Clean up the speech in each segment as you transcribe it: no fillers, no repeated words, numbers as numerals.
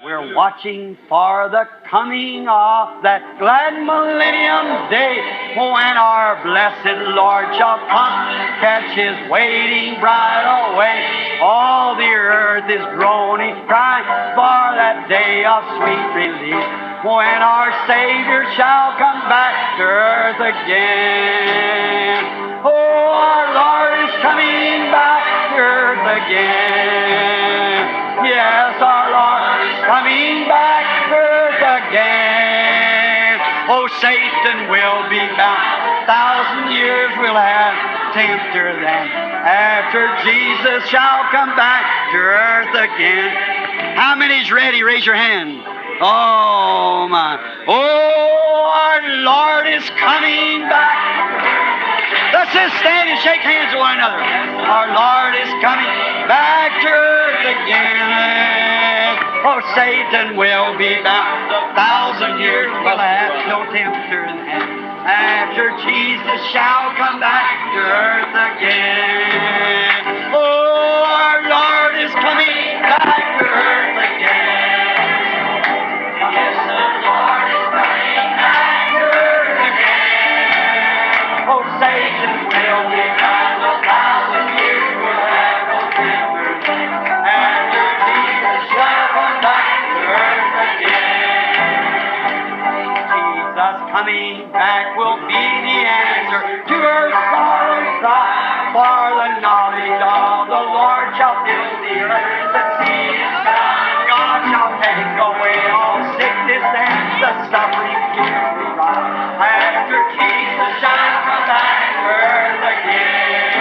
We're watching for the coming of that glad millennium day when our blessed Lord shall come, catch His waiting bride away. All the earth is groaning, crying for that day of sweet relief when our Savior shall come back to earth again. Oh, our Lord is coming back to earth again. Yes, our Lord is coming back to earth again. Oh, Satan will be bound. 1,000 years we'll have tempter then. After Jesus shall come back to earth again. How many's ready? Raise your hand. Oh, my. Oh, our Lord is coming back. Let's just stand and shake hands with one another. Our Lord is coming back to earth again. Oh, Satan will be bound. 1,000 years will have no tempter then. After Jesus shall come back to earth again. Oh, our Lord is coming back to earth again. Yes, the Lord is coming back to earth again. Oh, Satan will be bound. 1,000 years will have no temper then. After Jesus shall come back to earth again. Jesus coming back will be the answer to her sorrow's cry. For the knowledge of the Lord shall fill the earth. The sea is found. God shall take away all sickness and the suffering here we rise. After Jesus shall come back to earth again.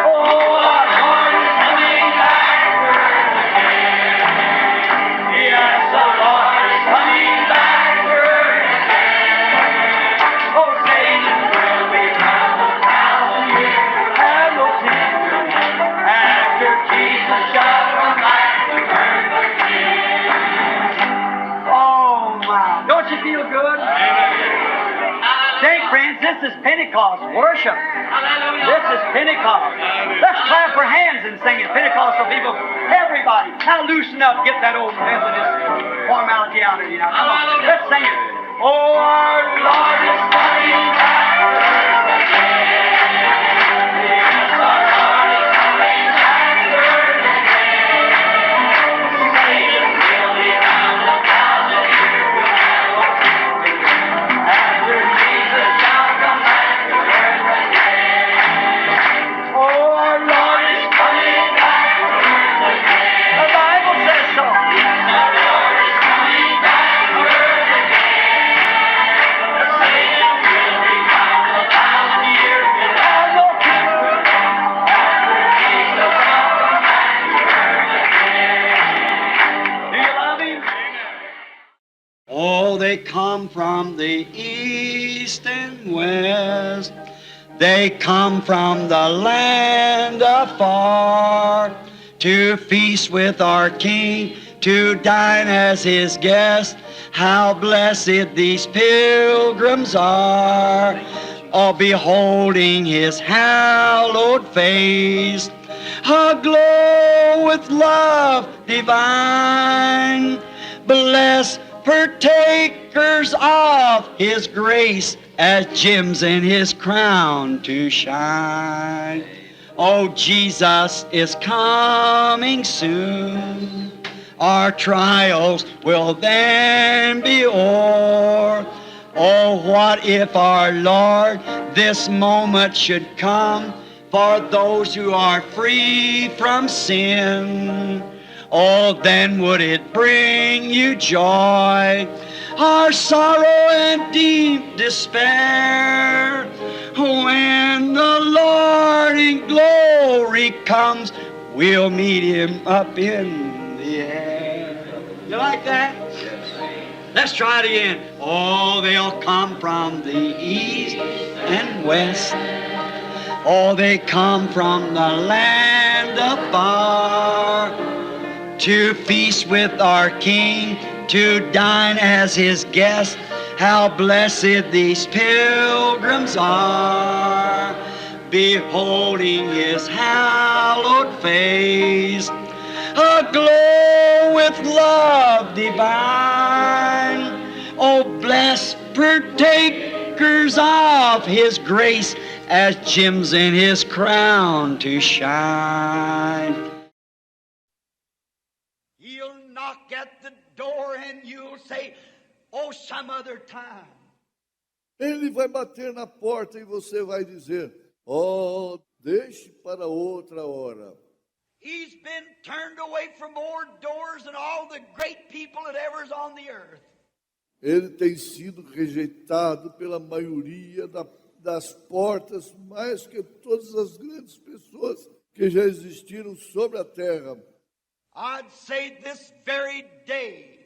Oh, our Lord is coming back to earth again. Yes, the Lord is coming back to earth again. Oh, Satan will be bound. 1,000 years will have no tempter then. After Jesus shall come back to earth again. Oh, my. Don't you feel good? Say, friends, this is Pentecost worship. This is Pentecost. Let's clap our hands and sing it. Pentecostal people, everybody, now loosen up. Get that old Methodist formality out of you now. Come on, let's sing it. Oh, our Lord is coming back to earth again. Yes, our Lord is coming back to earth again. Satan will be bound. 1,000 years will have no tempter then. After Jesus shall come back to earth again. Oh, our Lord is coming back to earth again. The Bible says so. Yes, our Lord is coming back to earth again. Satan will be bound. 1,000 years will have no tempter then. After Jesus shall come back to earth again. Do you love Him? Oh, they come from the east and west. They come from the land afar to feast with our King, to dine as His guest. How blessed these pilgrims are, all beholding His hallowed face, aglow with love divine. Blessed partakers of His grace, as gems in His crown to shine. Oh, Jesus is coming soon. Our trials will then be o'er. Oh, what if our Lord this moment should come for those who are free from sin? Oh, then would it bring you joy, our sorrow and deep despair, when the Lord in glory comes, we'll meet Him up in the air. You like that? Let's try it again. Oh, they'll come from the east and west. Oh, they come from the land afar to feast with our King, to dine as His guest. How blessed these pilgrims are, beholding His hallowed face, aglow with love love divine. Oh, blessed partakers of His grace, as gems in His crown to shine. He'll knock at the door and you'll say, oh, some other time. Ele vai bater na porta e você vai dizer, oh, deixe para outra hora. He's been turned away from more doors than all the great people that ever is on the earth. Ele tem sido rejeitado pela maioria das portas, mais que todas as grandes pessoas que já existiram sobre a terra. I'd say this very day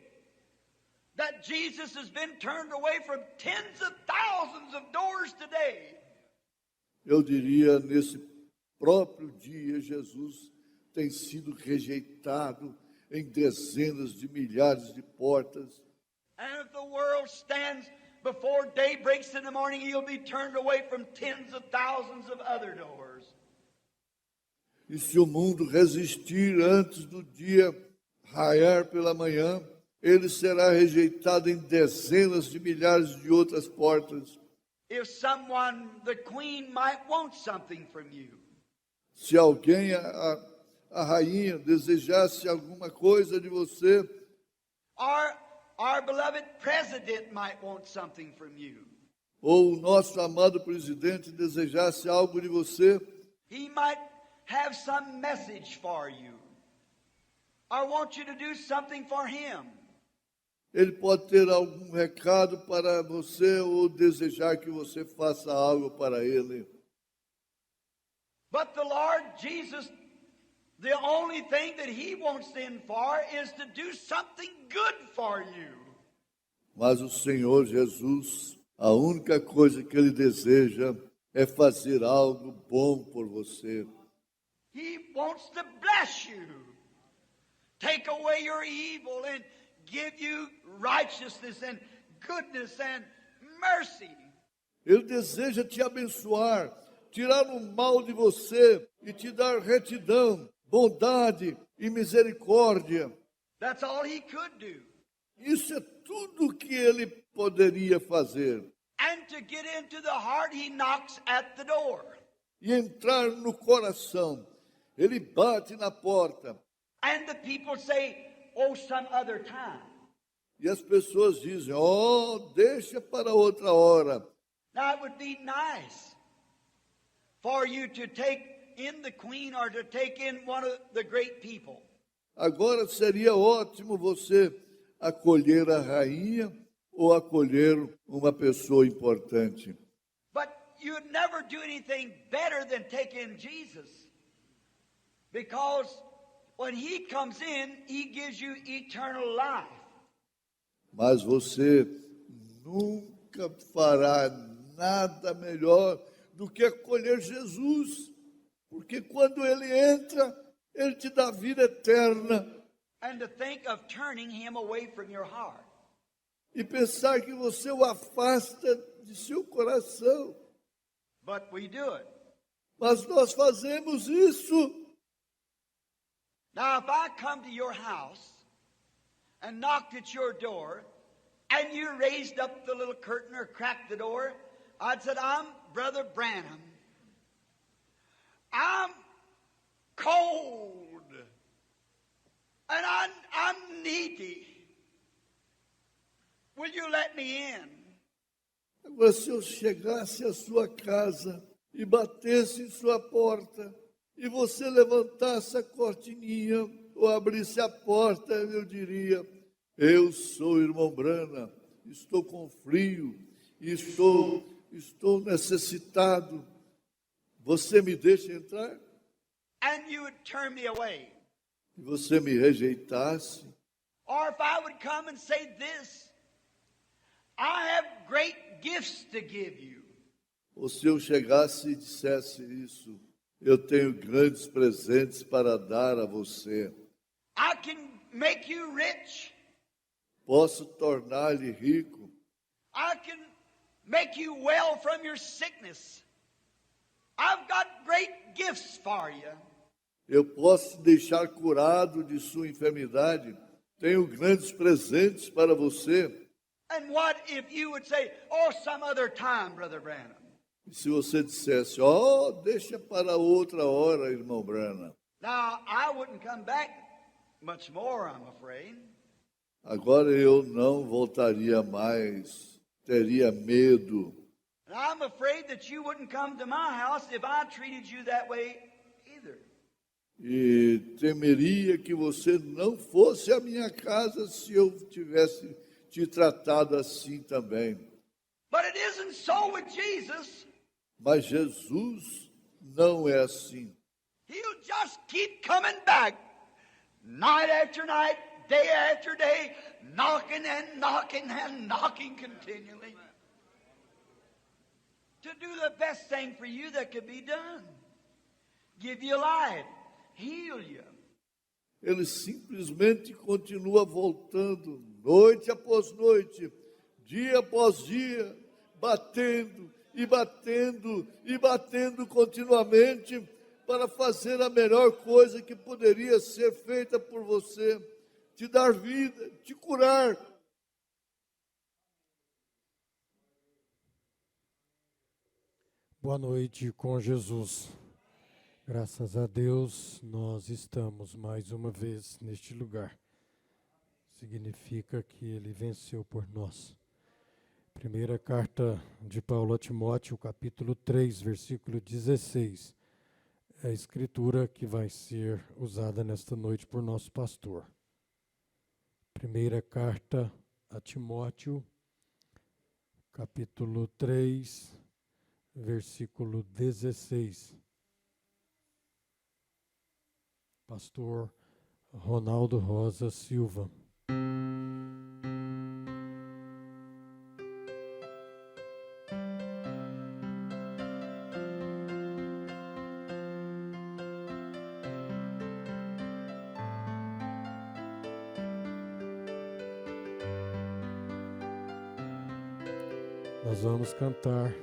that Jesus has been turned away from tens of thousands of doors today. Eu diria, nesse próprio dia, Jesus tem sido rejeitado em dezenas de milhares de portas. And if the world stands before day breaks in the morning, He'll be turned away from tens of thousands of other doors. E se o mundo resistir antes do dia raiar pela manhã, ele será rejeitado em dezenas de milhares de outras portas. If someone, the queen, might want something from you. Se alguém, a rainha, desejasse alguma coisa de você, Our beloved president might want something from you. ou o nosso amado presidente desejasse algo de você, He might have some message for you, or want you to do something for him. ele pode ter algum recado para você ou desejar que você faça algo para ele. But the Lord Jesus, the only thing that He wants in for is to do something good for you. Mas o Senhor Jesus, a única coisa que Ele deseja é fazer algo bom por você. He wants to bless you, take away your evil and give you righteousness and goodness and mercy. Ele deseja te abençoar, tirar o mal de você e te dar retidão, bondade e misericórdia. That's all He could do. Isso é tudo que Ele poderia fazer. And to get into the heart, He knocks at the door. E entrar no coração, Ele bate na porta. And the people say, oh, some other time. E as pessoas dizem, oh, deixa para outra hora. Now it would be nice for you to take in the queen or to take in one of the great people. Agora seria ótimo você acolher a rainha ou acolher uma pessoa importante. But you'd never do anything better than take in Jesus. Because when He comes in, He gives you eternal life. Mas você nunca fará nada melhor do que acolher Jesus. Porque quando Ele entra, Ele te dá vida eterna. And to think of turning Him away from your heart. E pensar que você o afasta de seu coração. But we do it. Mas nós fazemos isso. Now if I come to your house and knocked at your door and you raised up the little curtain or cracked the door, I'd said, I'm Brother Branham. I'm cold. And I'm needy. Will you let me in? Agora, se eu chegasse à sua casa e batesse em sua porta, e você levantasse a cortininha ou abrisse a porta, eu diria, eu sou o irmão Branham, estou com frio, estou necessitado. Você me deixa entrar? And you would turn me away. E você me rejeitasse? Or if I would come and say this, I have great gifts to give you. Ou se eu chegasse e dissesse isso, eu tenho grandes presentes para dar a você. I can make you rich. Posso tornar-lhe rico. I can make you well from your sickness. I've got great gifts for you. Eu posso te deixar curado de sua enfermidade. tenho grandes presentes para você. And what if you would say, oh, some other time, Brother Branham? E se você dissesse, ó, deixa para outra hora, irmão Branham. Now, I wouldn't come back much more, I'm afraid. Agora eu não voltaria mais, teria medo. And I'm afraid that you wouldn't come to my house if I treated you that way either. E temeria que você não fosse à minha casa se eu tivesse te tratado assim também. But it isn't so with Jesus. Mas Jesus não é assim. He'll just keep coming back, night after night, day after day, knocking and knocking and knocking continually, to do the best thing for you that could be done. Give you life, heal you. Ele simplesmente continua voltando, noite após noite, dia após dia, batendo e batendo e batendo continuamente para fazer a melhor coisa que poderia ser feita por você, te dar vida, te curar. Boa noite com Jesus. Graças a Deus, nós estamos mais uma vez neste lugar. Significa que Ele venceu por nós. Primeira carta de Paulo a Timóteo, capítulo 3, versículo 16. É a escritura que vai ser usada nesta noite por nosso pastor. Primeira carta a Timóteo, capítulo 3, versículo 16. Pastor Ronaldo Rosa Silva. Nós vamos cantar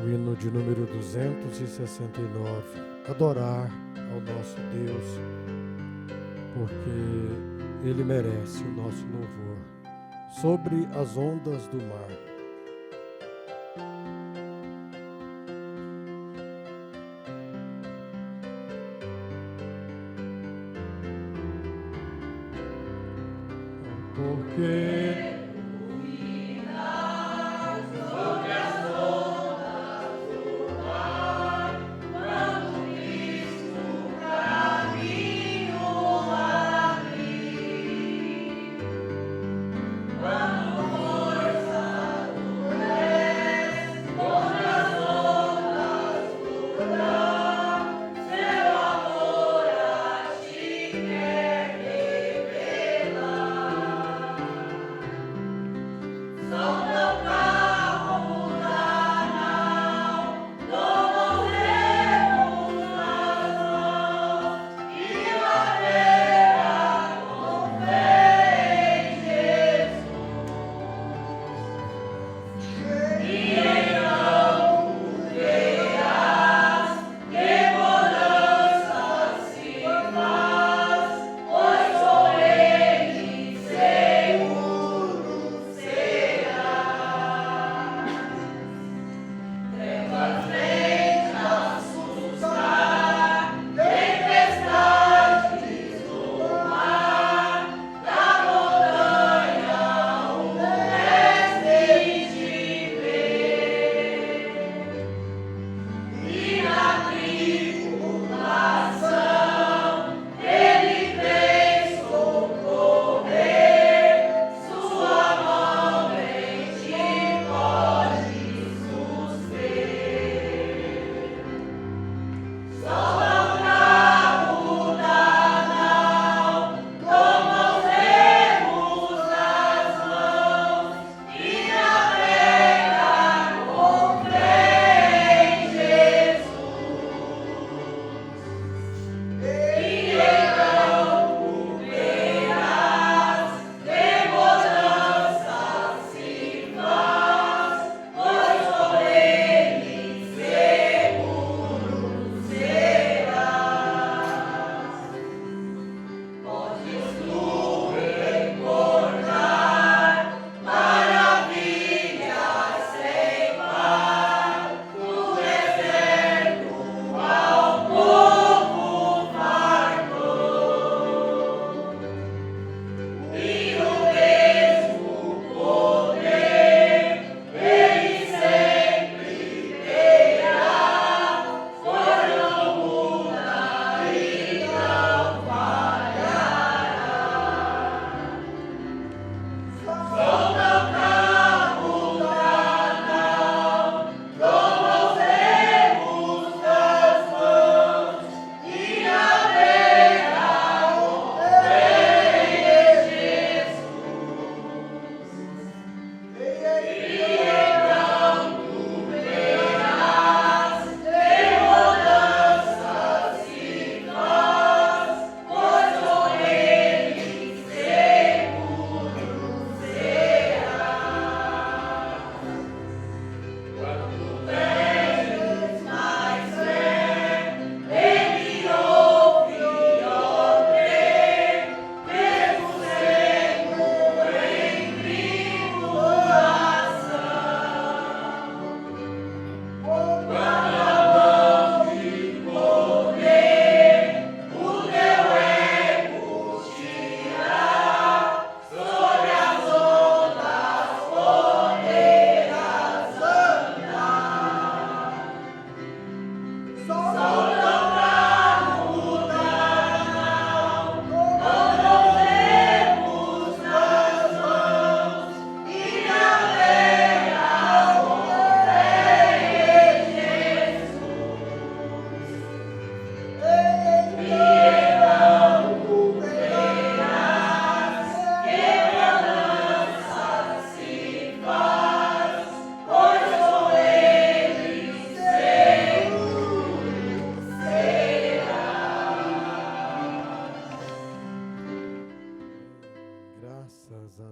o hino de número 269, adorar ao nosso Deus, porque Ele merece o nosso louvor. Sobre as ondas do mar. Porque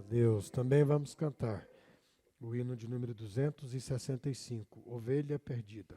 Deus. Também vamos cantar o hino de número 265, Ovelha Perdida.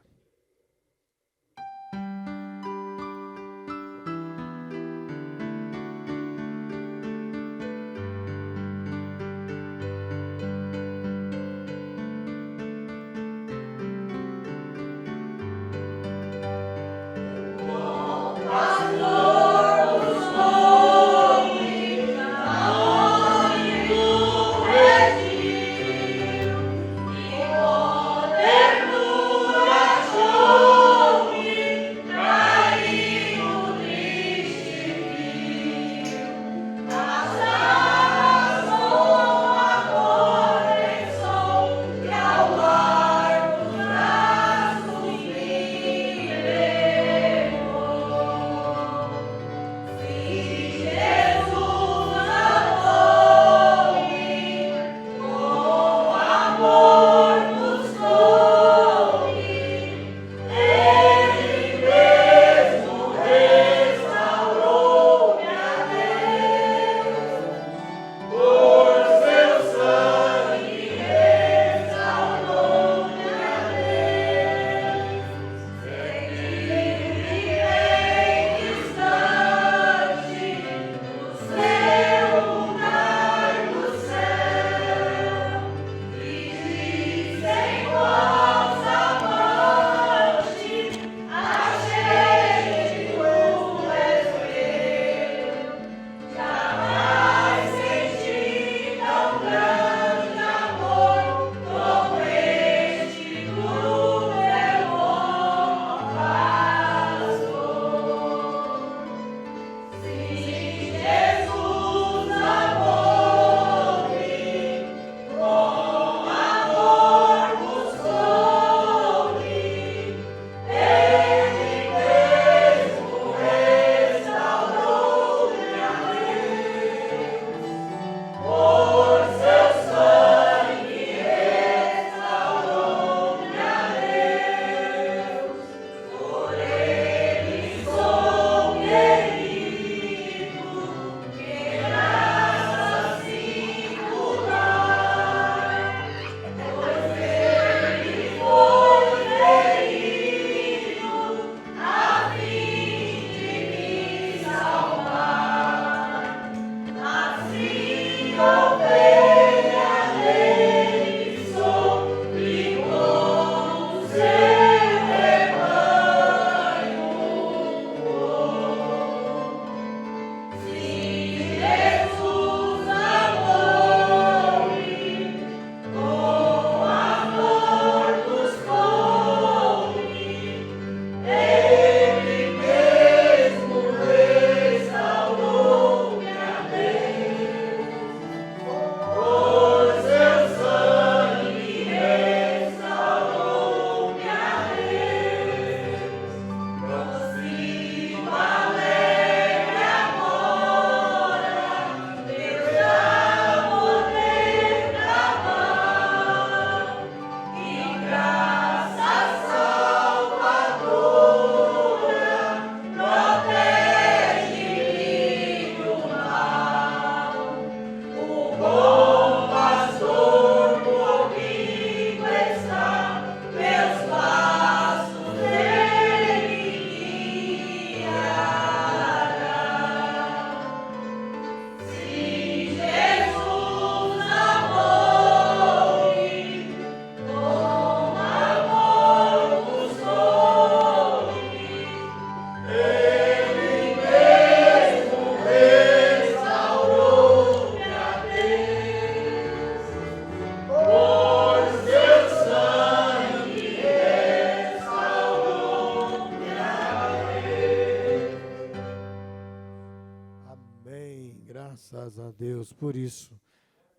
Graças a Deus por isso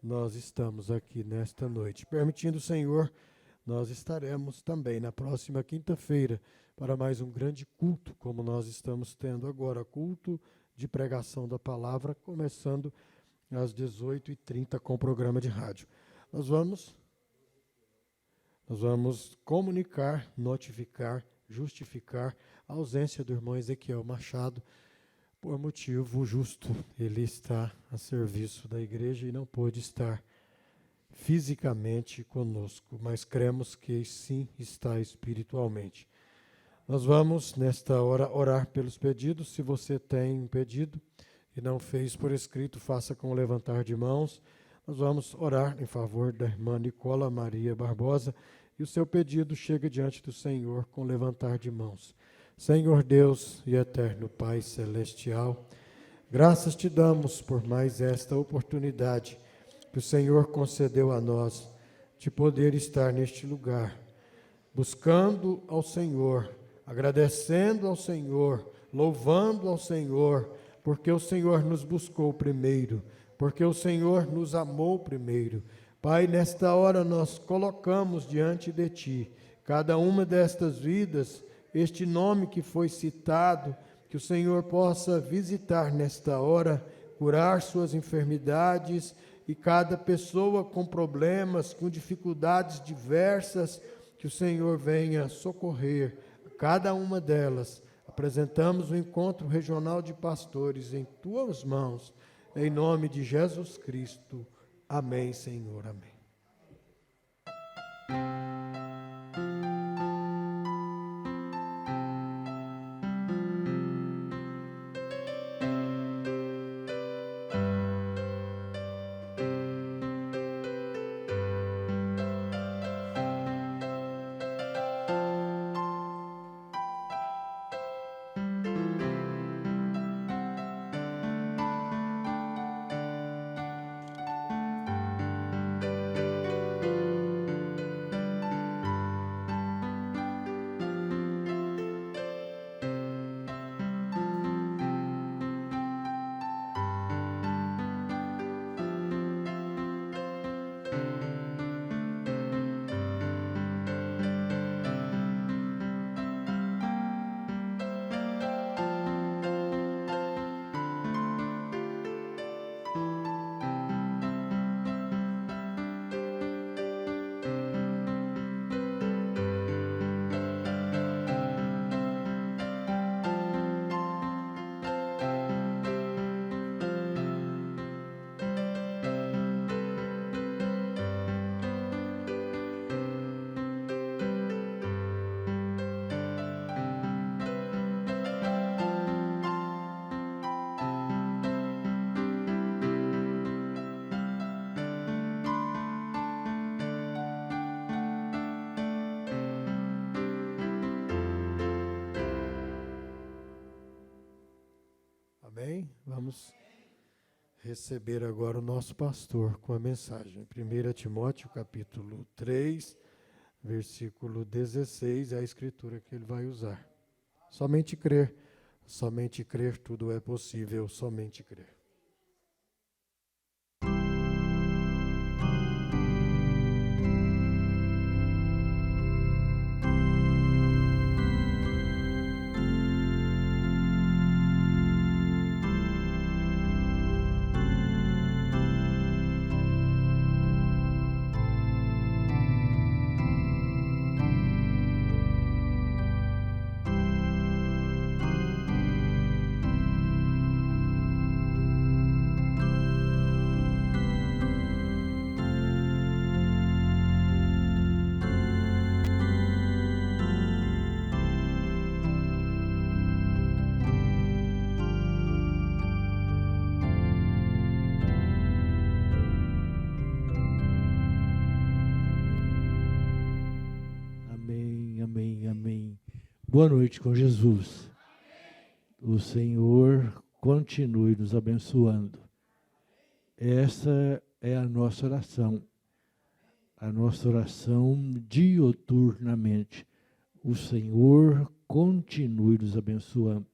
nós estamos aqui nesta noite. Permitindo o Senhor, nós estaremos também na próxima quinta-feira para mais um grande culto, como nós estamos tendo agora, culto de pregação da palavra, começando às 18h30 com o programa de rádio. Nós vamos comunicar, notificar, justificar a ausência do irmão Ezequiel Machado, por motivo justo. Ele está a serviço da igreja e não pôde estar fisicamente conosco, mas cremos que sim está espiritualmente. Nós vamos, nesta hora, orar pelos pedidos. Se você tem um pedido e não fez por escrito, faça com o levantar de mãos. Nós vamos orar em favor da irmã Nicola Maria Barbosa e o seu pedido chega diante do Senhor com o levantar de mãos. Senhor Deus e eterno Pai Celestial, graças te damos por mais esta oportunidade que o Senhor concedeu a nós de poder estar neste lugar, buscando ao Senhor, agradecendo ao Senhor, louvando ao Senhor, porque o Senhor nos buscou primeiro, porque o Senhor nos amou primeiro. Pai, nesta hora nós colocamos diante de Ti cada uma destas vidas, este nome que foi citado, que o Senhor possa visitar nesta hora, curar suas enfermidades e cada pessoa com problemas, com dificuldades diversas, que o Senhor venha socorrer cada uma delas. Apresentamos o encontro regional de pastores em Tuas mãos, em nome de Jesus Cristo. Amém, Senhor. Amém. Amém? Vamos receber agora o nosso pastor com a mensagem. 1 Timóteo, capítulo 3, versículo 16, é a escritura que ele vai usar. Somente crer, tudo é possível, somente crer. Boa noite com Jesus. O Senhor continue nos abençoando. Essa é a nossa oração diuturnamente. O Senhor continue nos abençoando,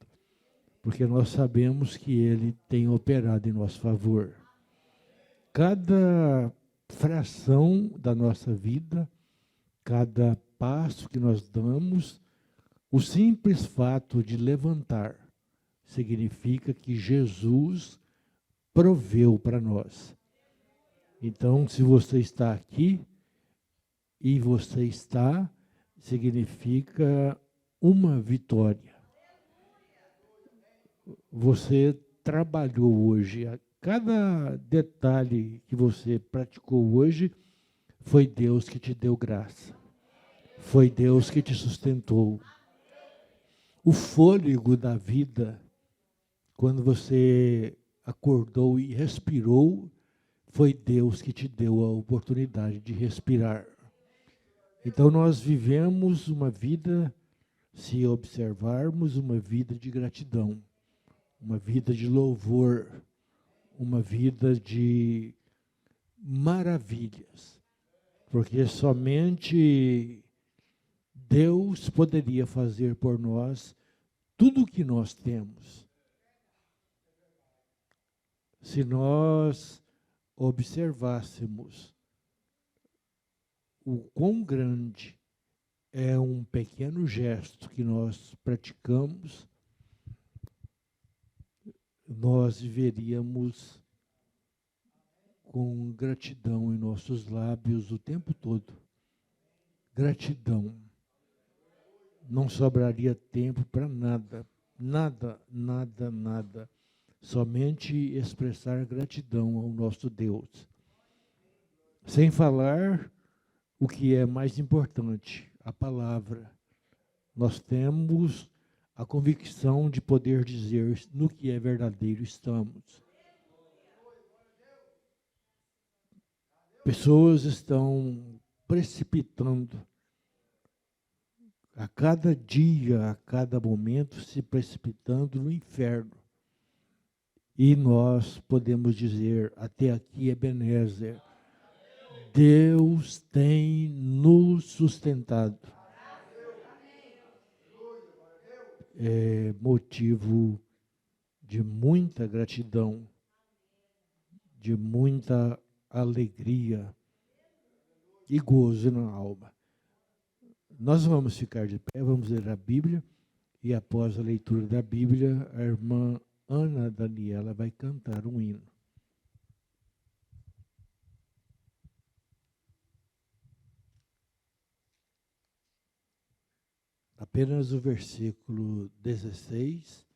porque nós sabemos que Ele tem operado em nosso favor. Cada fração da nossa vida, cada passo que nós damos, o simples fato de levantar significa que Jesus proveu para nós. Então, se você está aqui e você está, significa uma vitória. você trabalhou hoje. A cada detalhe que você praticou hoje, foi Deus que te deu graça. Foi Deus que te sustentou. O fôlego da vida, quando você acordou e respirou, foi Deus que te deu a oportunidade de respirar. Então nós vivemos uma vida, se observarmos, uma vida de gratidão, uma vida de louvor, uma vida de maravilhas. Porque somente Deus poderia fazer por nós tudo o que nós temos. Se nós observássemos o quão grande é um pequeno gesto que nós praticamos, nós viveríamos com gratidão em nossos lábios o tempo todo. Gratidão. Não sobraria tempo para nada, nada, nada, nada. Somente expressar gratidão ao nosso Deus. Sem falar o que é mais importante, a palavra. Nós temos a convicção de poder dizer no que é verdadeiro estamos. Pessoas estão precipitando, a cada dia, a cada momento, se precipitando no inferno. E nós podemos dizer, até aqui Ebenezer, Deus tem nos sustentado. É motivo de muita gratidão, de muita alegria e gozo na alma. Nós vamos ficar de pé, vamos ler a Bíblia, e após a leitura da Bíblia, a irmã Ana Daniela vai cantar um hino. Apenas o versículo 16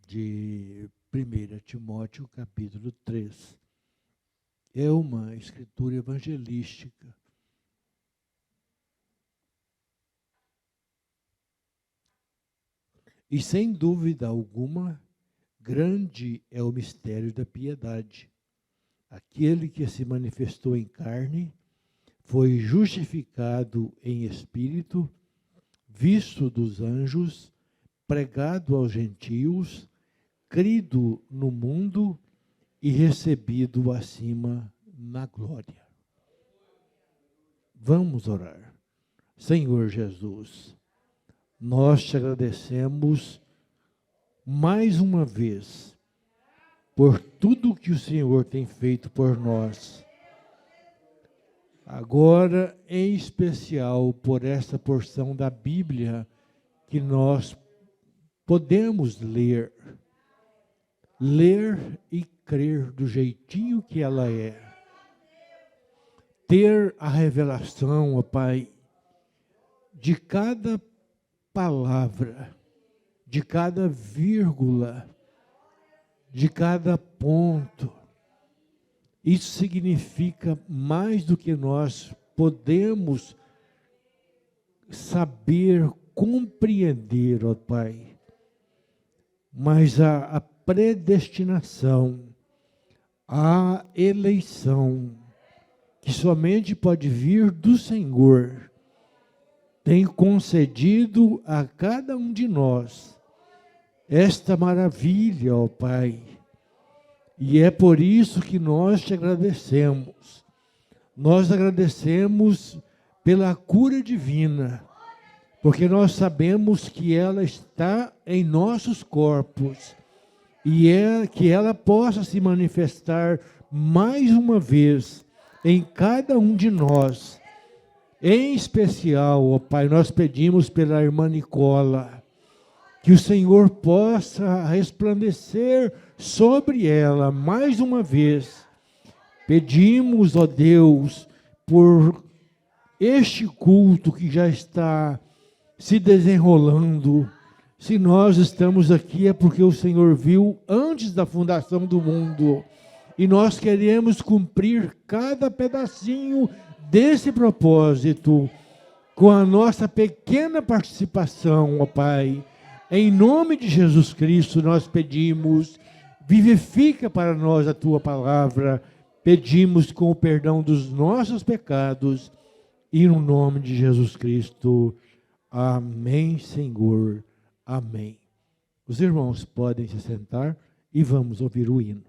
de 1 Timóteo, capítulo 3. É uma escritura evangelística. E sem dúvida alguma, grande é o mistério da piedade. Aquele que se manifestou em carne, foi justificado em espírito, visto dos anjos, pregado aos gentios, crido no mundo e recebido acima na glória. Vamos orar. Senhor Jesus, nós te agradecemos mais uma vez por tudo que o Senhor tem feito por nós. Agora, em especial, por esta porção da Bíblia que nós podemos ler e crer do jeitinho que ela é. Ter a revelação, ó Pai, de cada palavra, de cada vírgula, de cada ponto. Isso significa mais do que nós podemos saber, compreender, ó Pai. Mas a predestinação, a eleição, que somente pode vir do Senhor, tem concedido a cada um de nós esta maravilha, ó Pai. E é por isso que nós te agradecemos. Nós agradecemos pela cura divina, porque nós sabemos que ela está em nossos corpos e é que ela possa se manifestar mais uma vez em cada um de nós. Em especial, ó Pai, nós pedimos pela irmã Nicola, que o Senhor possa resplandecer sobre ela mais uma vez. Pedimos, ó Deus, por este culto que já está se desenrolando, Se nós estamos aqui é porque o Senhor viu antes da fundação do mundo. E nós queremos cumprir cada pedacinho desse propósito com a nossa pequena participação, ó Pai. Em nome de Jesus Cristo nós pedimos, vivifica para nós a Tua palavra, pedimos com o perdão dos nossos pecados e no nome de Jesus Cristo. Amém, Senhor. Amém. Os irmãos podem se sentar e vamos ouvir o hino.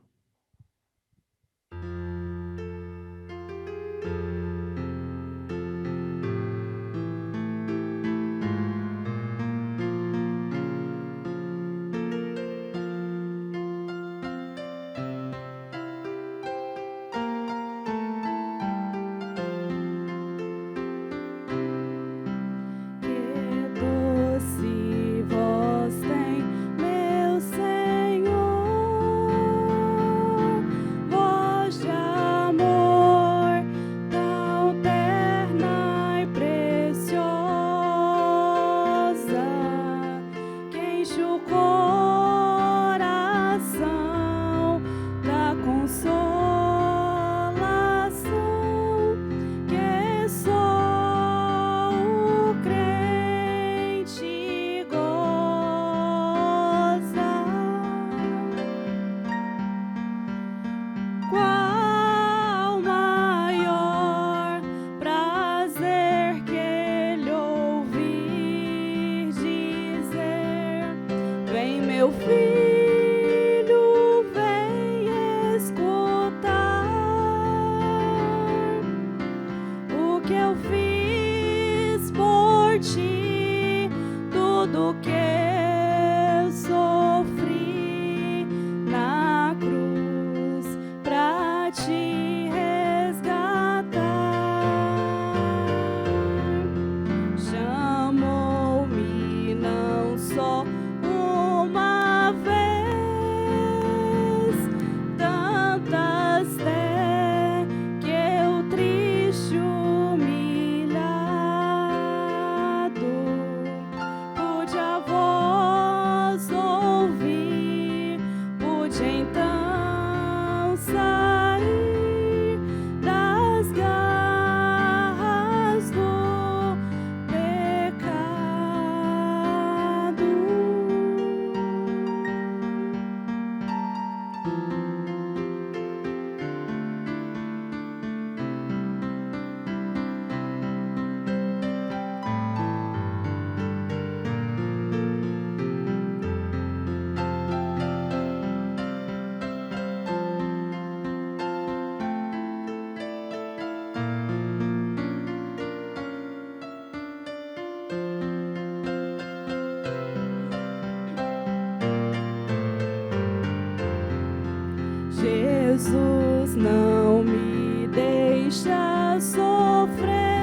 Jesus não me deixa sofrer,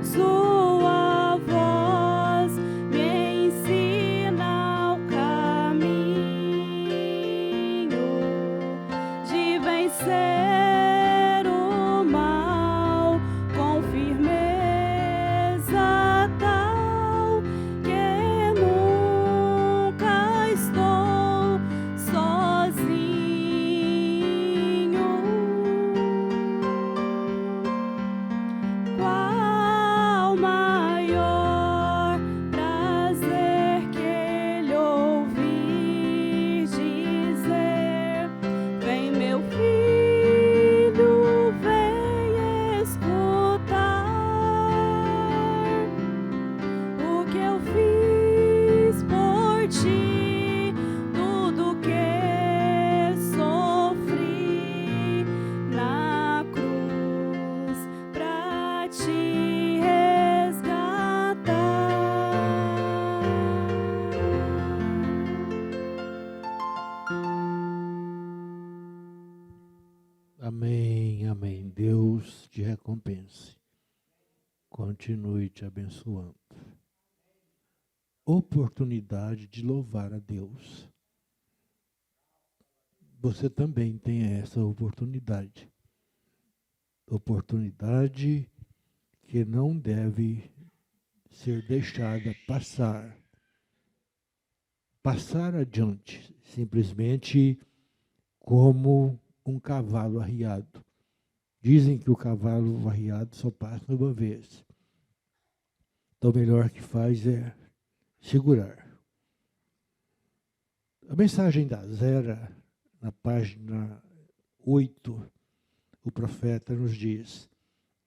sua voz me ensina o caminho de vencer o mal com firmeza tal que nunca estou sozinho. Qual maior prazer que ele ouvir dizer: vem meu filho, vem escutar o que eu fiz por ti, tudo que sofri na cruz pra te resgatar. Amém, amém. Deus te recompense. Continue te abençoando. Oportunidade de louvar a Deus. Você também tem essa oportunidade. Oportunidade que não deve ser deixada passar. passar adiante, simplesmente como um cavalo arriado. Dizem que o cavalo arriado só passa uma vez. Então, o melhor que faz é segurar. A mensagem da Zera, na página 8, o profeta nos diz: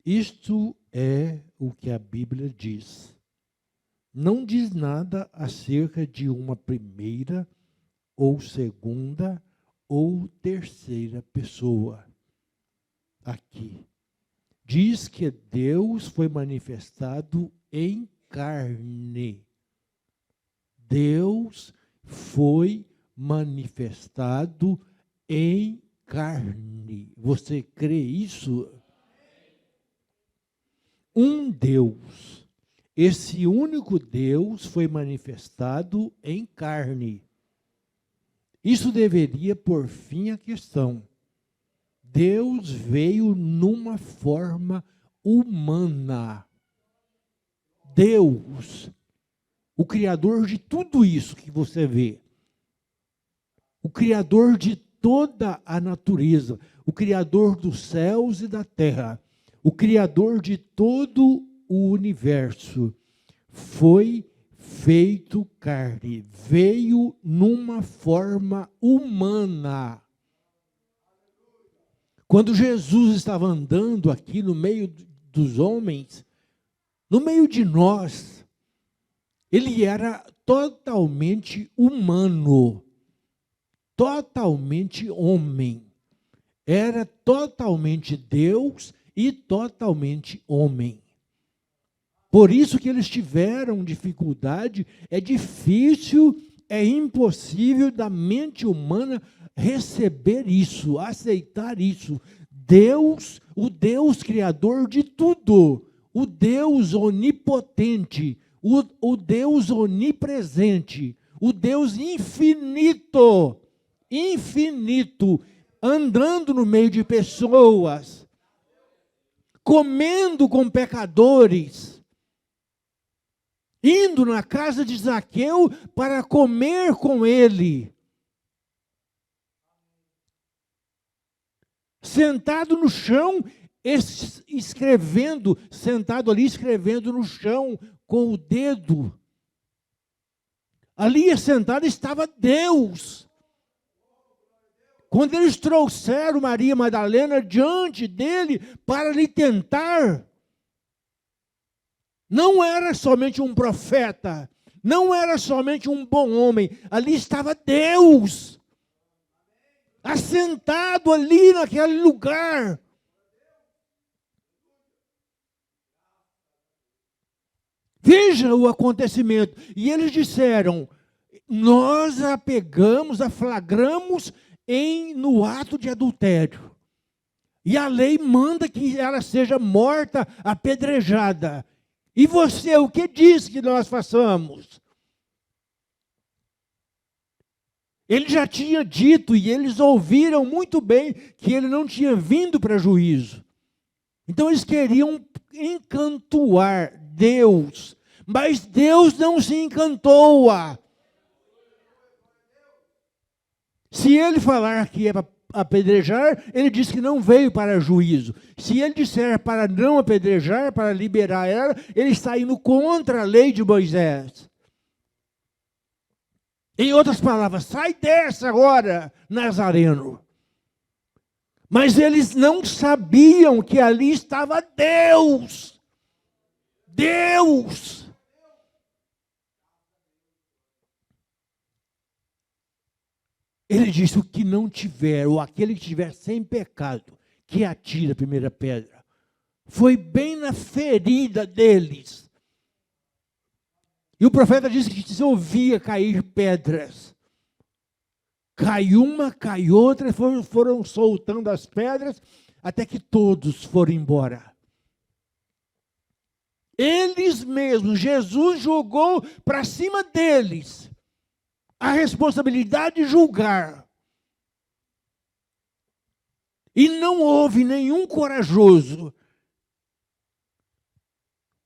isto é o que a Bíblia diz. Não diz nada acerca de uma primeira, ou segunda, ou terceira pessoa. Aqui. Diz que Deus foi manifestado em carne. Deus foi manifestado em carne. Você crê isso? Um Deus. Esse único Deus foi manifestado em carne. Isso deveria pôr fim à questão. Deus veio numa forma humana. Deus, o Criador de tudo isso que você vê, o Criador de toda a natureza, o Criador dos céus e da terra, o Criador de todo o universo, foi feito carne, veio numa forma humana. Quando Jesus estava andando aqui no meio dos homens, no meio de nós, ele era totalmente humano, totalmente homem. Era totalmente Deus e totalmente homem. Por isso que eles tiveram dificuldade, é difícil, é impossível da mente humana receber isso, aceitar isso. Deus, o Deus criador de tudo, o Deus onipotente, o Deus onipresente, o Deus infinito, andando no meio de pessoas, comendo com pecadores, indo na casa de Zaqueu para comer com ele, sentado no chão, escrevendo, sentado ali escrevendo no chão com o dedo. Ali sentado estava Deus. Quando eles trouxeram Maria Madalena diante dele para lhe tentar, não era somente um profeta, não era somente um bom homem, ali estava Deus, assentado ali naquele lugar. Veja o acontecimento. E eles disseram: nós a pegamos, a flagramos no ato de adultério. E a lei manda que ela seja morta, apedrejada. E você, o que diz que nós façamos? Ele já tinha dito, e eles ouviram muito bem, que ele não tinha vindo para juízo. Então eles queriam encantoar Deus, mas Deus não se encantoa. Se ele falar que é para apedrejar, ele diz que não veio para juízo. Se ele disser para não apedrejar, para liberar ela, ele está indo contra a lei de Moisés. Em outras palavras, sai dessa agora, Nazareno. Mas eles não sabiam que ali estava Deus. Deus. Ele disse: o que não tiver, ou aquele que tiver sem pecado, que atire a primeira pedra. Foi bem na ferida deles. E o profeta disse que se ouvia cair pedras. Cai uma, cai outra, foram soltando as pedras, até que todos foram embora. Eles mesmos, Jesus jogou para cima deles a responsabilidade de julgar. E não houve nenhum corajoso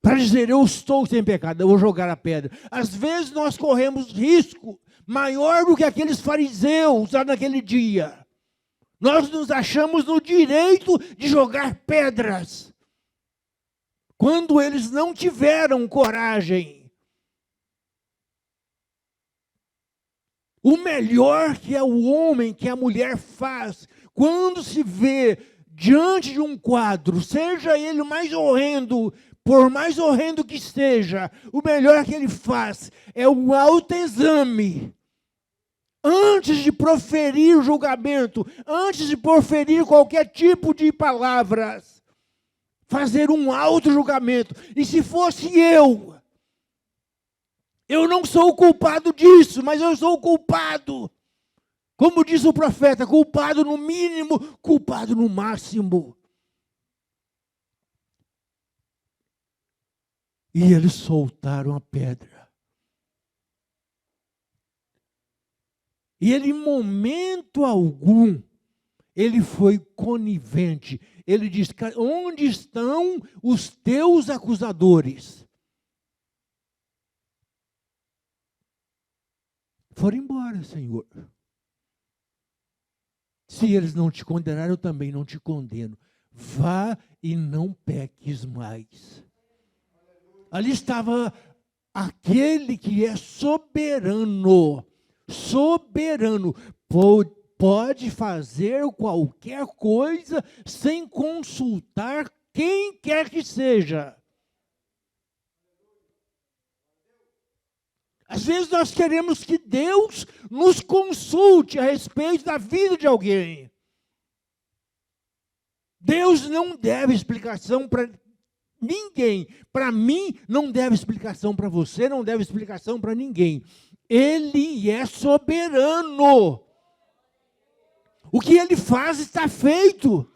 para dizer: eu estou sem pecado, eu vou jogar a pedra. Às vezes nós corremos risco, maior do que aqueles fariseus lá naquele dia. Nós nos achamos no direito de jogar pedras, quando eles não tiveram coragem. O melhor que é o homem, que a mulher faz, quando se vê diante de um quadro, seja ele mais horrendo, por mais horrendo que seja, o melhor que ele faz é um autoexame. Antes de proferir julgamento, antes de proferir qualquer tipo de palavras, fazer um auto-julgamento. E se fosse eu não sou culpado disso, mas eu sou culpado. Como diz o profeta, culpado no mínimo, culpado no máximo. E eles soltaram a pedra. E ele, em momento algum, ele foi conivente. Ele diz: onde estão os teus acusadores? Foram embora, Senhor. Se eles não te condenaram, eu também não te condeno. Vá e não peques mais. Ali estava aquele que é soberano. Soberano. Pode fazer qualquer coisa sem consultar quem quer que seja. Às vezes nós queremos que Deus nos consulte a respeito da vida de alguém. Deus não deve explicação para ninguém. Para mim, não deve explicação para você, não deve explicação para ninguém. Ele é soberano. O que ele faz está feito.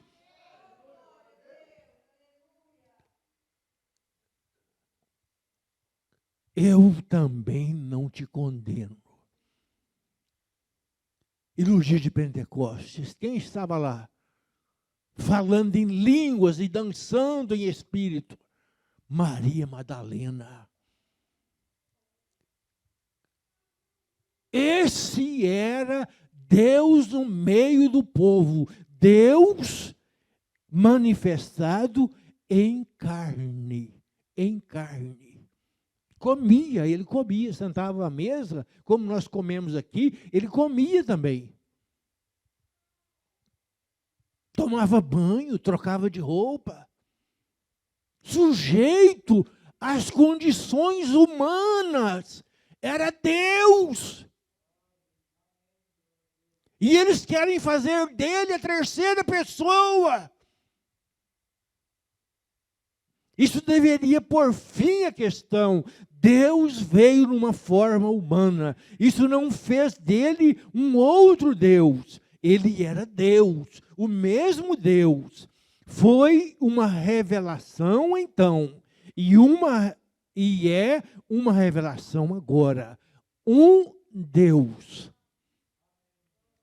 Eu também não te condeno. E no dia de Pentecostes, quem estava lá? Falando em línguas e dançando em espírito? Maria Madalena. Esse era Deus no meio do povo. Deus manifestado em carne. Em carne. Ele comia, sentava à mesa, como nós comemos aqui, ele comia também. Tomava banho, trocava de roupa. Sujeito às condições humanas. Era Deus. E eles querem fazer dele a terceira pessoa. Isso deveria pôr fim à questão. Deus veio numa forma humana. Isso não fez dele um outro Deus. Ele era Deus, o mesmo Deus. Foi uma revelação então, e é uma revelação agora. Um Deus.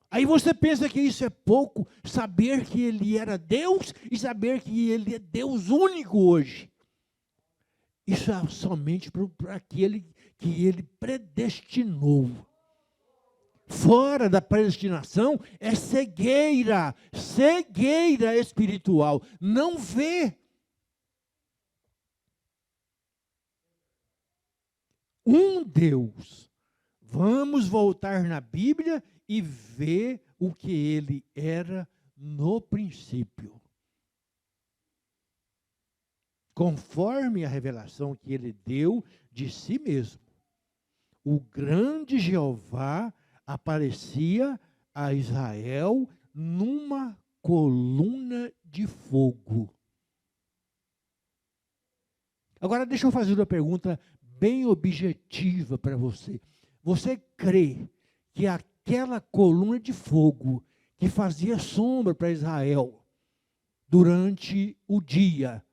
Aí você pensa que isso é pouco, saber que ele era Deus e saber que ele é Deus único hoje. Isso é somente para aquele que ele predestinou. Fora da predestinação é cegueira espiritual. Não vê. Um Deus. Vamos voltar na Bíblia e ver o que ele era no princípio. Conforme a revelação que ele deu de si mesmo. O grande Jeová aparecia a Israel numa coluna de fogo. Agora deixa eu fazer uma pergunta bem objetiva para você. Você crê que aquela coluna de fogo que fazia sombra para Israel durante o dia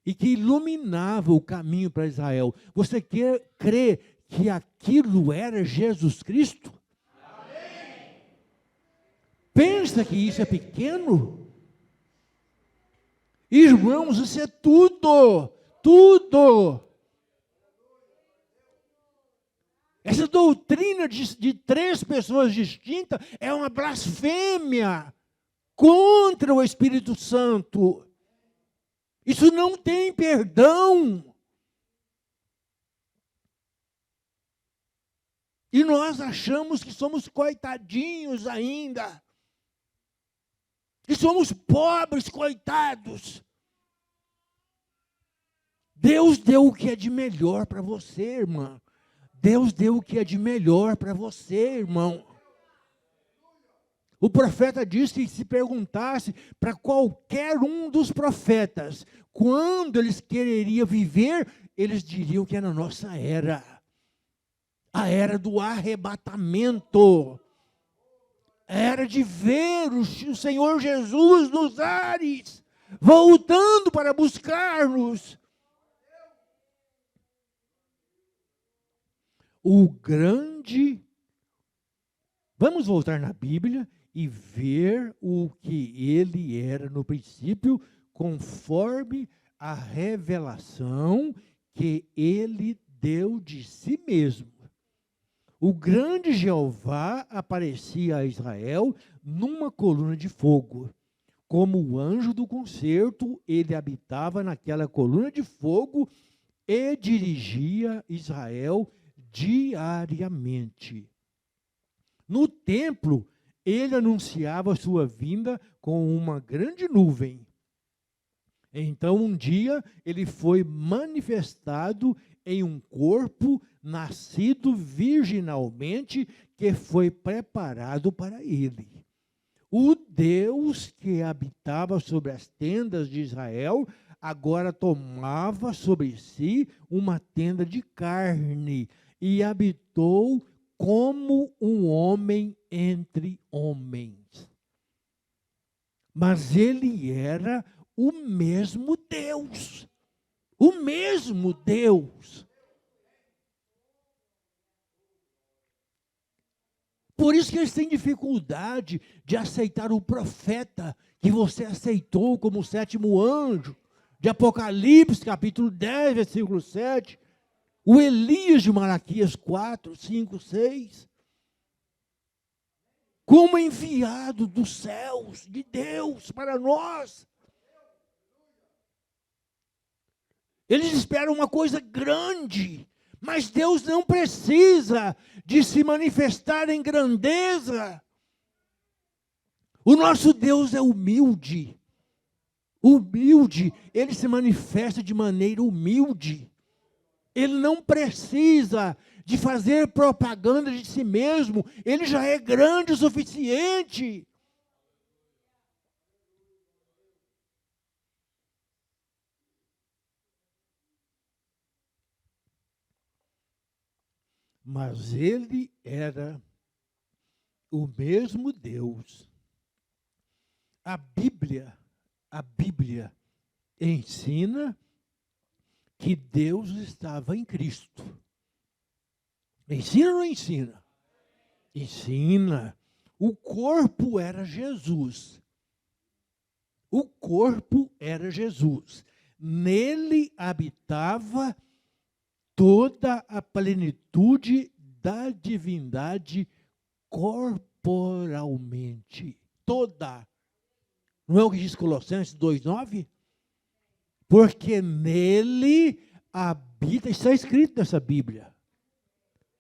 e que iluminava o caminho para Israel, você crê que aquilo era Jesus Cristo? Amém. Pensa que isso é pequeno? Irmãos, isso é tudo, tudo. Essa doutrina de três pessoas distintas é uma blasfêmia contra o Espírito Santo. Isso não tem perdão. E nós achamos que somos coitadinhos ainda. Que somos pobres, coitados. Deus deu o que é de melhor para você, irmã. Deus deu o que é de melhor para você, irmão. O profeta disse que se perguntasse para qualquer um dos profetas, quando eles quereriam viver, eles diriam que era a nossa era. A era do arrebatamento. A era de ver o Senhor Jesus nos ares, voltando para buscar-nos. Vamos voltar na Bíblia e ver o que ele era no princípio, conforme a revelação que ele deu de si mesmo. O grande Jeová aparecia a Israel numa coluna de fogo. Como o anjo do concerto, ele habitava naquela coluna de fogo e dirigia Israel diariamente. No templo, ele anunciava sua vinda com uma grande nuvem. Então, um dia, ele foi manifestado em um corpo nascido virginalmente, que foi preparado para ele. O Deus que habitava sobre as tendas de Israel, agora tomava sobre si uma tenda de carne e habitou como um homem entre homens. Mas ele era o mesmo Deus. O mesmo Deus. Por isso que eles têm dificuldade de aceitar o profeta que você aceitou como o sétimo anjo, de Apocalipse, capítulo 10, versículo 7. O Elias de Malaquias 4, 5, 6. Como enviado dos céus, de Deus, para nós. Eles esperam uma coisa grande, mas Deus não precisa de se manifestar em grandeza. O nosso Deus é humilde. Humilde, ele se manifesta de maneira humilde. Ele não precisa de fazer propaganda de si mesmo, ele já é grande o suficiente. Mas ele era o mesmo Deus. A Bíblia ensina que Deus estava em Cristo. Ensina ou não ensina? Ensina. O corpo era Jesus. O corpo era Jesus. Nele habitava toda a plenitude da divindade corporalmente. Toda. Não é o que diz Colossenses 2,9? Porque nele habita, está escrito nessa Bíblia.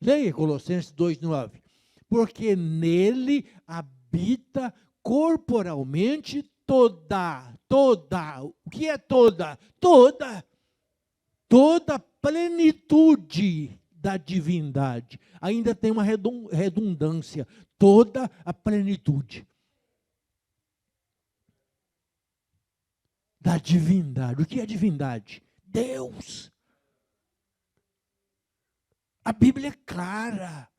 Leia Colossenses 2,9. Porque nele habita corporalmente toda. O que é toda? Toda a plenitude da divindade. Ainda tem uma redundância. Toda a plenitude da divindade. O que é divindade? Deus. A Bíblia é clara.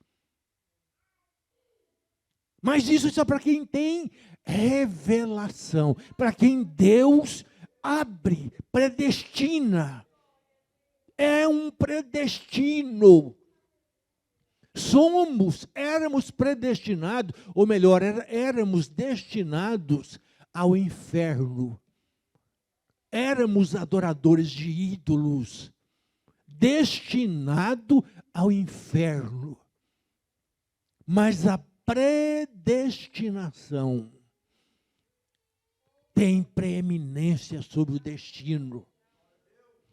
Mas isso é só para quem tem revelação. Para quem Deus abre, predestina. É um predestino. Éramos predestinados, ou melhor, éramos destinados ao inferno. Éramos adoradores de ídolos. destinado ao inferno. Mas a predestinação tem preeminência sobre o destino.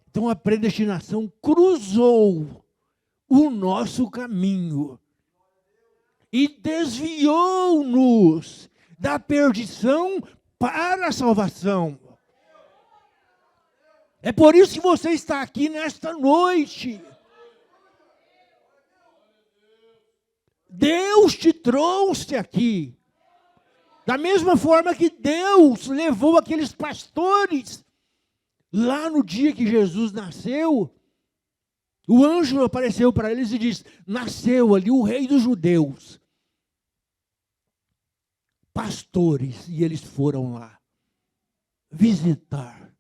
Então a predestinação cruzou o nosso caminho e desviou-nos da perdição para a salvação. É por isso que você está aqui nesta noite. Deus te trouxe aqui. Da mesma forma que Deus levou aqueles pastores lá no dia que Jesus nasceu, o anjo apareceu para eles e disse: nasceu ali o rei dos judeus. Pastores, e eles foram lá visitar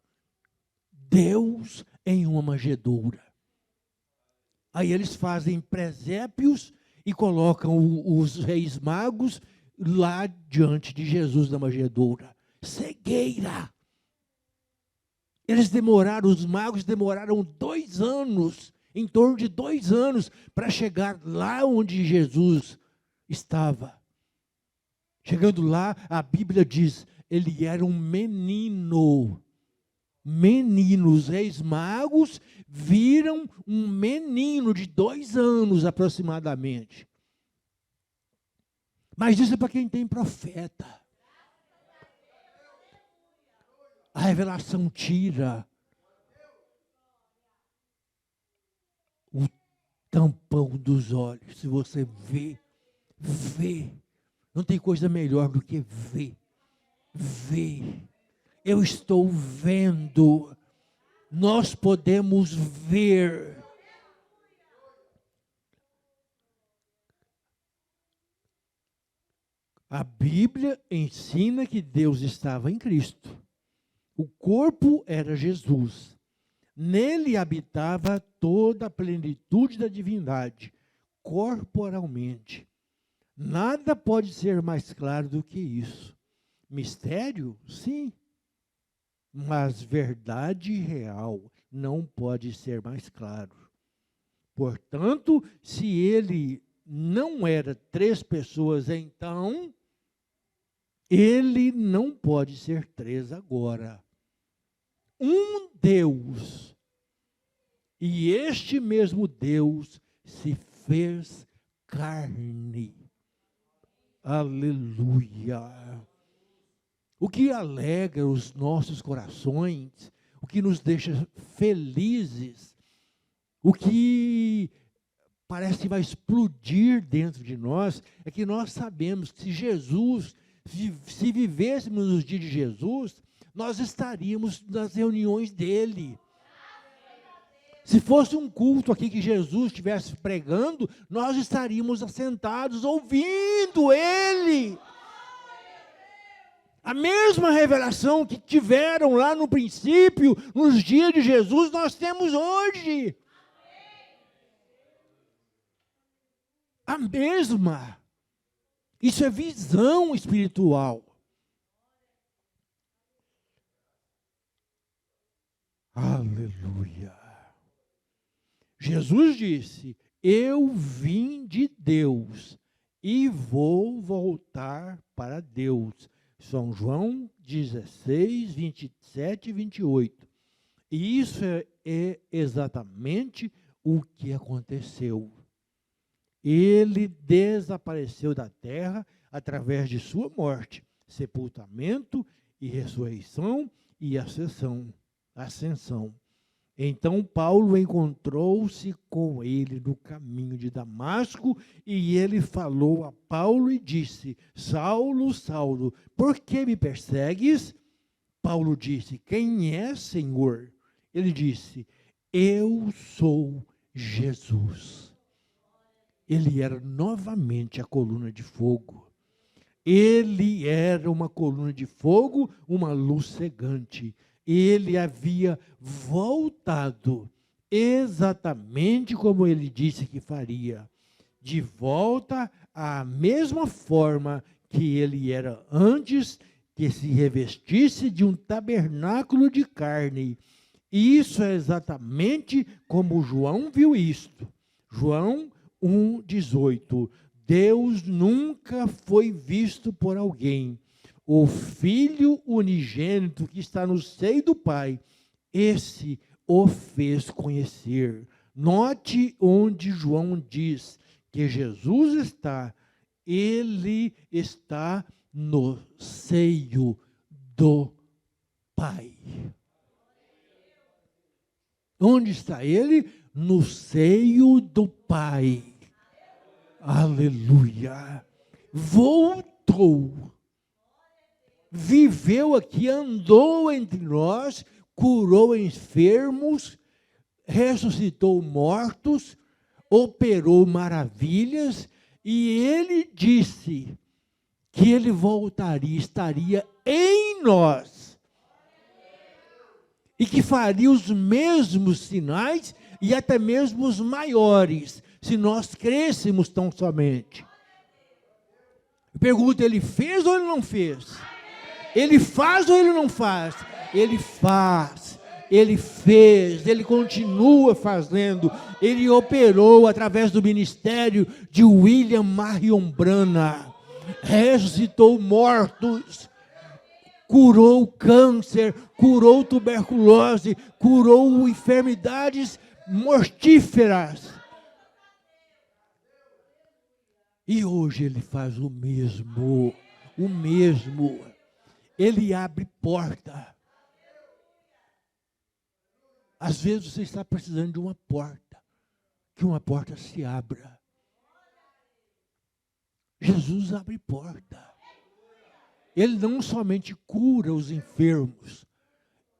Deus em uma manjedoura. Aí eles fazem presépios e colocam os reis magos lá diante de Jesus na manjedoura. Cegueira. Os magos demoraram 2 anos, em torno de 2 anos, para chegar lá onde Jesus estava. Chegando lá, a Bíblia diz, ele era um menino. Os reis magos viram um menino de 2 anos aproximadamente. Mas isso é para quem tem profeta. A revelação tira o tampão dos olhos. Se você vê. Não tem coisa melhor do que ver. Eu estou vendo. Nós podemos ver. A Bíblia ensina que Deus estava em Cristo. O corpo era Jesus. Nele habitava toda a plenitude da divindade, corporalmente. Nada pode ser mais claro do que isso. Mistério? Sim. Mas verdade real não pode ser mais claro. Portanto, se ele não era 3 pessoas, então ele não pode ser 3 agora. Um Deus. E este mesmo Deus se fez carne. Aleluia. O que alegra os nossos corações, o que nos deixa felizes, o que parece que vai explodir dentro de nós, é que nós sabemos que se vivêssemos nos dias de Jesus, nós estaríamos nas reuniões dele. Se fosse um culto aqui que Jesus estivesse pregando, nós estaríamos assentados ouvindo ele. A mesma revelação que tiveram lá no princípio, nos dias de Jesus, nós temos hoje. A mesma. Isso é visão espiritual. Aleluia. Jesus disse: eu vim de Deus e vou voltar para Deus. São João 16, 27 e 28. E isso é exatamente o que aconteceu. Ele desapareceu da terra através de sua morte, sepultamento e ressurreição e ascensão. Então Paulo encontrou-se com ele no caminho de Damasco, e ele falou a Paulo e disse: Saulo, Saulo, por que me persegues? Paulo disse: quem é, Senhor? Ele disse: eu sou Jesus. Ele era novamente a coluna de fogo. Ele era uma coluna de fogo, uma luz cegante. Ele havia voltado exatamente como ele disse que faria, de volta à mesma forma que ele era antes, que se revestisse de um tabernáculo de carne E isso é exatamente como João viu isto. João 1,18. Deus nunca foi visto por alguém. O Filho unigênito que está no seio do Pai, esse o fez conhecer. Note onde João diz que Jesus está, ele está no seio do Pai. Onde está ele? No seio do Pai. Aleluia. Voltou. Viveu aqui, andou entre nós, curou enfermos, ressuscitou mortos, operou maravilhas, e ele disse que ele voltaria, estaria em nós, e que faria os mesmos sinais e até mesmo os maiores, se nós crêssemos tão somente. Eu pergunto, ele fez ou ele não fez? Ele faz ou ele não faz? Ele faz, ele fez, ele continua fazendo, ele operou através do ministério de William Marion Branham, ressuscitou mortos, curou câncer, curou tuberculose, curou enfermidades mortíferas. E hoje ele faz o mesmo. Ele abre porta. Às vezes você está precisando de uma porta, que uma porta se abra. Jesus abre porta. Ele não somente cura os enfermos,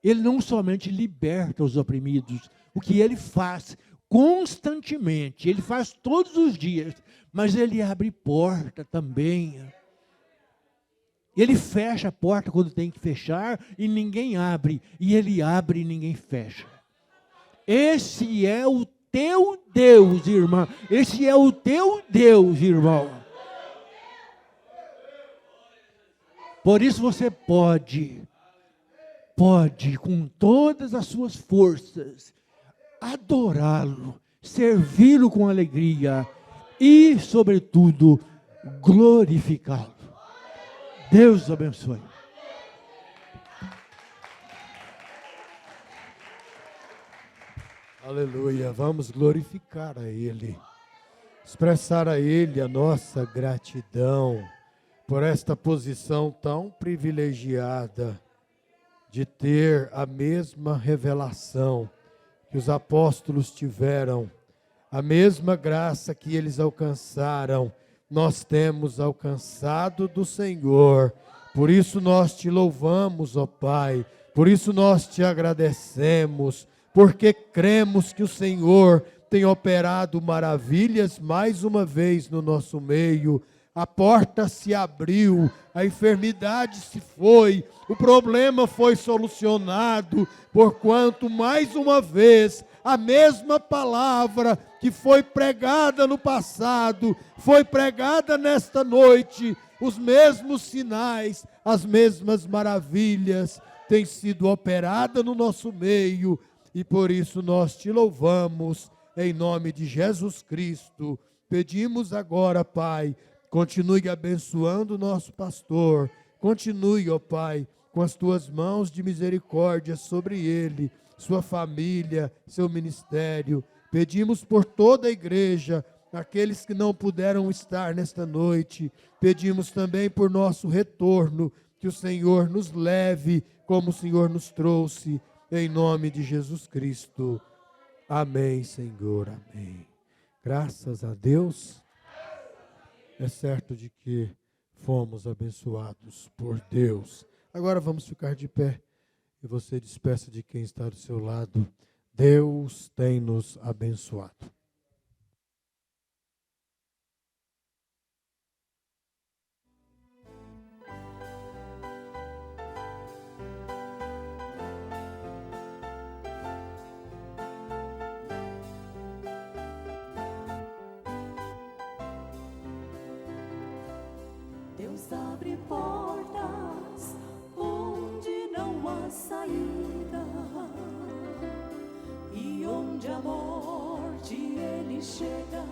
ele não somente liberta os oprimidos, o que ele faz constantemente, ele faz todos os dias, mas ele abre porta também. Ele fecha a porta quando tem que fechar e ninguém abre, e ele abre e ninguém fecha. Esse é o teu Deus, irmão. Esse é o teu Deus, irmão. Por isso você pode com todas as suas forças, adorá-lo, servi-lo com alegria e, sobretudo, glorificá-lo. Deus abençoe. Aleluia, vamos glorificar a Ele, expressar a Ele a nossa gratidão por esta posição tão privilegiada de ter a mesma revelação que os apóstolos tiveram, a mesma graça que eles alcançaram, nós temos alcançado do Senhor. Por isso nós te louvamos, ó Pai, por isso nós te agradecemos, porque cremos que o Senhor tem operado maravilhas mais uma vez no nosso meio. A porta se abriu, a enfermidade se foi, o problema foi solucionado, porquanto mais uma vez a mesma palavra que foi pregada no passado, foi pregada nesta noite, os mesmos sinais, as mesmas maravilhas têm sido operadas no nosso meio, e por isso nós te louvamos, em nome de Jesus Cristo. Pedimos agora, Pai, continue abençoando o nosso pastor, continue, ó Pai, com as tuas mãos de misericórdia sobre ele, sua família, seu ministério. Pedimos por toda a igreja, aqueles que não puderam estar nesta noite. Pedimos também por nosso retorno, que o Senhor nos leve como o Senhor nos trouxe, em nome de Jesus Cristo. Amém, Senhor, amém. Graças a Deus. É certo de que fomos abençoados por Deus. Agora vamos ficar de pé e você despeça de quem está do seu lado. Deus tem nos abençoado. Deus abre portas onde não há saída. Ele chega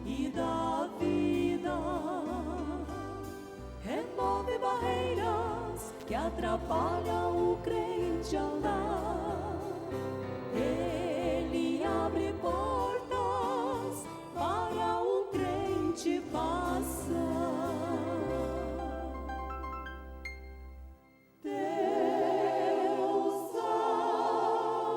e dá vida, remove barreiras que atrapalham o crente a andar. Ele abre portas para o crente passar. Deus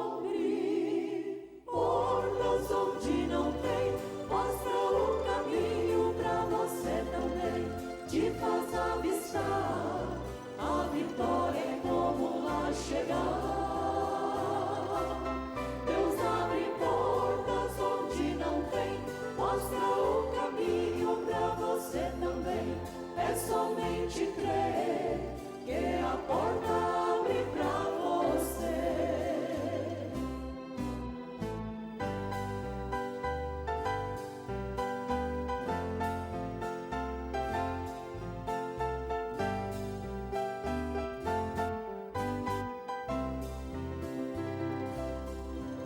abre portas onde não tem, mostra o caminho pra você também, te faz avistar a vitória e como lá chegar. Deus abre portas onde não tem, mostra o caminho pra você também. É somente crer que a porta abre pra você.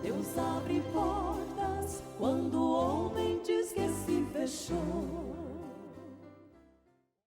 Deus abre portas quando o homem diz que se fechou.